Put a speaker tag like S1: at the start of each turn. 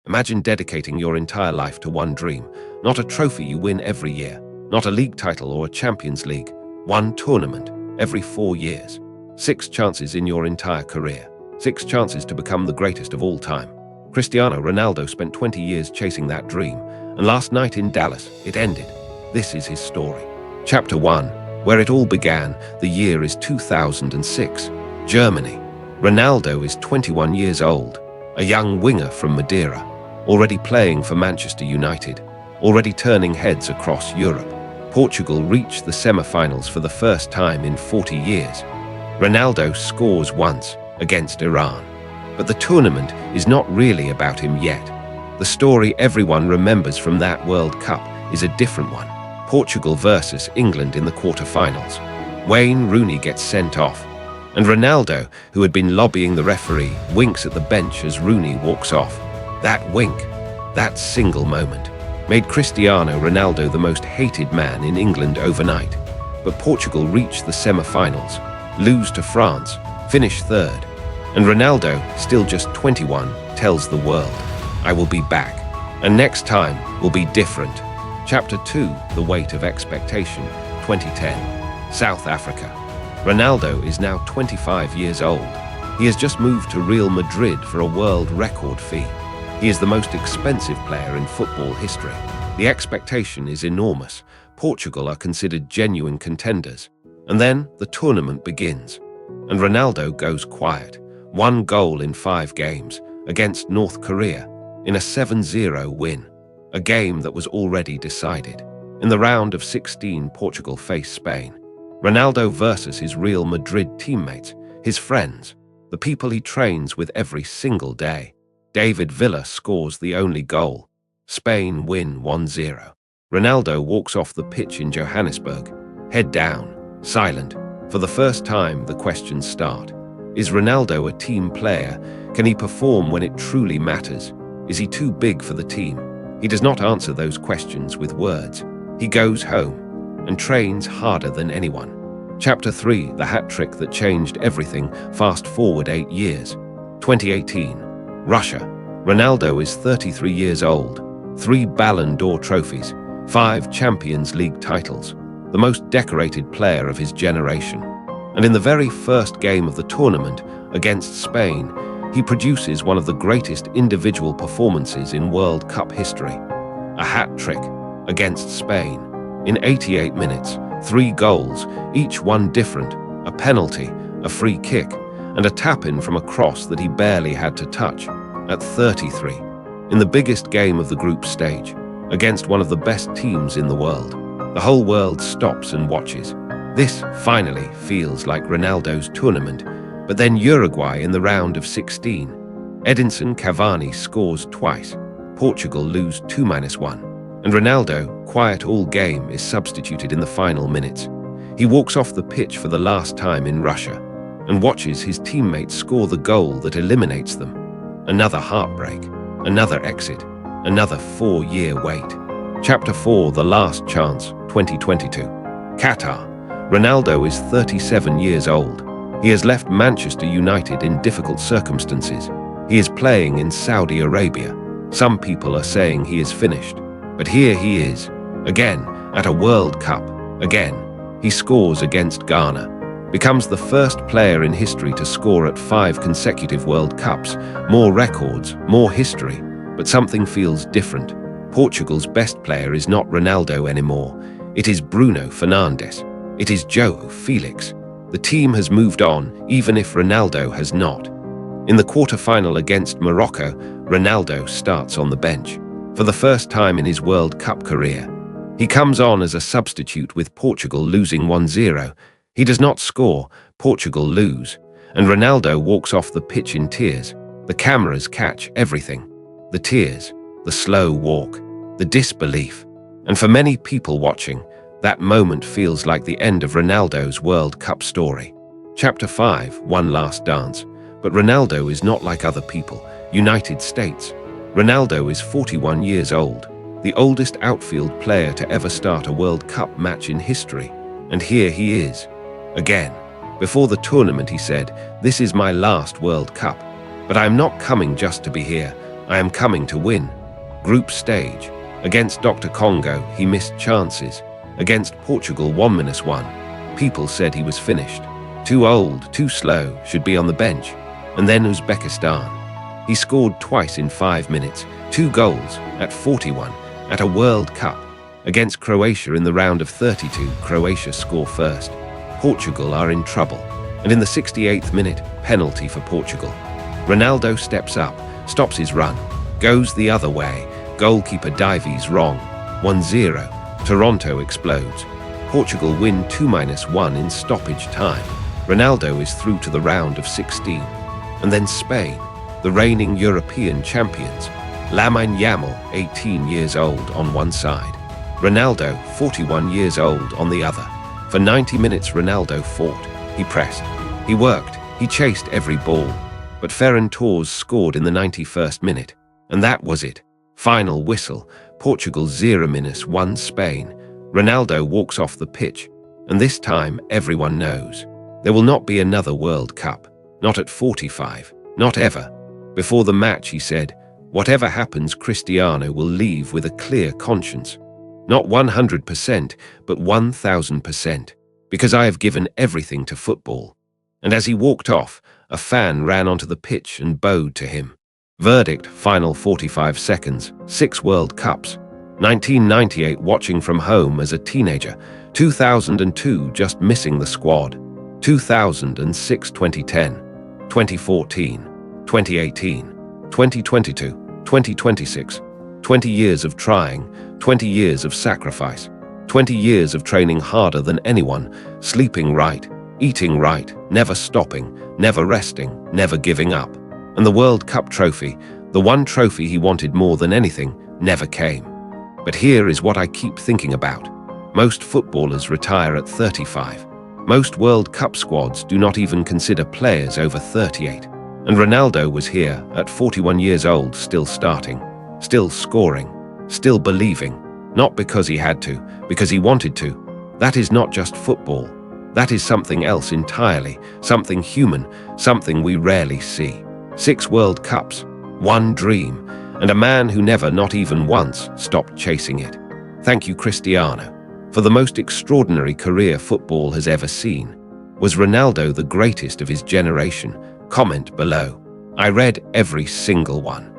S1: Imagine dedicating your entire life to one dream, not a trophy you win every year, not a league title or a Champions League, one tournament every 4 years. 6 chances in your entire career, 6 chances to become the greatest of all time. Cristiano Ronaldo spent 20 years chasing that dream, and last night in Dallas, it ended. This is his story. Chapter 1, where it all began. The year is 2006, Germany. Ronaldo is 21 years old, a young winger from Madeira, already playing for Manchester United, already turning heads across Europe. Portugal reached the semi-finals for the first time in 40 years. Ronaldo scores once against Iran. But the tournament is not really about him yet. The story everyone remembers from that World Cup is a different one. Portugal versus England in the quarter-finals. Wayne Rooney gets sent off, and Ronaldo, who had been lobbying the referee, winks at the bench as Rooney walks off. That wink, that single moment, made Cristiano Ronaldo the most hated man in England overnight. But Portugal reach the semi-finals, lose to France, finish third, and Ronaldo, still just 21, tells the world, "I will be back, and next time will be different." Chapter 2, The Weight of Expectation, 2010, South Africa. Ronaldo is now 25 years old. He has just moved to Real Madrid for a world record fee. He is the most expensive player in football history. The expectation is enormous. Portugal are considered genuine contenders. And then the tournament begins, and Ronaldo goes quiet. 1 goal in 5 games against North Korea in a 7-0 win, a game that was already decided. In the round of 16, Portugal face Spain. Ronaldo versus his Real Madrid teammates, his friends, the people he trains with every single day. David Villa scores the only goal. Spain win 1-0. Ronaldo walks off the pitch in Johannesburg, head down, silent. For the first time, the questions start. Is Ronaldo a team player? Can he perform when it truly matters? Is he too big for the team? He does not answer those questions with words. He goes home and trains harder than anyone. Chapter 3, The Hat-Trick That Changed Everything. Fast forward 8 years. 2018, Russia. Ronaldo is 33 years old. 3 Ballon d'Or trophies, 5 Champions League titles, the most decorated player of his generation. And in the very first game of the tournament against Spain, he produces one of the greatest individual performances in World Cup history. A hat-trick against Spain. In 88 minutes, 3 goals, each one different, a penalty, a free kick, and a tap-in from a cross that he barely had to touch. At 33, in the biggest game of the group stage, against one of the best teams in the world, the whole world stops and watches. This finally feels like Ronaldo's tournament, but then Uruguay in the round of 16. Edinson Cavani scores twice. Portugal lose 2-1. And Ronaldo, quiet all game, is substituted in the final minutes. He walks off the pitch for the last time in Russia and watches his teammates score the goal that eliminates them. Another heartbreak, another exit, another 4-year wait. Chapter 4, The Last Chance, 2022. Qatar. Ronaldo is 37 years old. He has left Manchester United in difficult circumstances. He is playing in Saudi Arabia. Some people are saying he is finished. But here he is, again, at a World Cup. Again, he scores against Ghana. Becomes the first player in history to score at 5 consecutive World Cups. More records, more history. But something feels different. Portugal's best player is not Ronaldo anymore. It is Bruno Fernandes. It is João Felix. The team has moved on, even if Ronaldo has not. In the quarter-final against Morocco, Ronaldo starts on the bench. For the first time in his World Cup career, he comes on as a substitute with Portugal losing 1-0. He does not score, Portugal lose, and Ronaldo walks off the pitch in tears. The cameras catch everything. The tears, the slow walk, the disbelief. And for many people watching, that moment feels like the end of Ronaldo's World Cup story. Chapter 5, One Last Dance. But Ronaldo is not like other people. United States. Ronaldo is 41 years old, the oldest outfield player to ever start a World Cup match in history. And here he is, again. Before the tournament he said, "This is my last World Cup, but I'm not coming just to be here. I am coming to win. Group stage. Against Dr. Congo, he missed chances. Against Portugal, 1-1. People said he was finished. Too old, too slow, should be on the bench. And then Uzbekistan. He scored twice in 5 minutes, 2 goals at 41 at a World Cup. Against Croatia in the round of 32, Croatia score first. Portugal are in trouble. And in the 68th minute, penalty for Portugal. Ronaldo steps up, stops his run, goes the other way. Goalkeeper dives wrong. 1-0. Toronto explodes. Portugal win 2-1 in stoppage time. Ronaldo is through to the round of 16. And then Spain, the reigning European champions. Lamine Yamal, 18 years old, on one side. Ronaldo, 41 years old, on the other. For 90 minutes Ronaldo fought. He pressed. He worked. He chased every ball. But Ferran Torres scored in the 91st minute. And that was it. Final whistle. Portugal 0-1 Spain. Ronaldo walks off the pitch. And this time everyone knows. There will not be another World Cup. Not at 45. Not ever. Before the match he said, "Whatever happens, Cristiano will leave with a clear conscience. Not 100%, but 1000%. Because I have given everything to football." And as he walked off, a fan ran onto the pitch and bowed to him. Verdict, final 45 seconds, 6 World Cups. 1998 watching from home as a teenager. 2002 just missing the squad. 2006, 2010, 2014, 2018, 2022, 2026. 20 years of trying, 20 years of sacrifice. 20 years of training harder than anyone, sleeping right, eating right, never stopping, never resting, never giving up. And the World Cup trophy, the one trophy he wanted more than anything, never came. But here is what I keep thinking about. Most footballers retire at 35. Most World Cup squads do not even consider players over 38. And Ronaldo was here at 41 years old, still starting, still scoring, still believing. Not because he had to, because he wanted to. That is not just football. That is something else entirely, something human, something we rarely see. 6 World Cups, 1 dream, and a man who never, not even once, stopped chasing it. Thank you, Cristiano, for the most extraordinary career football has ever seen. Was Ronaldo the greatest of his generation? Comment below. I read every single one.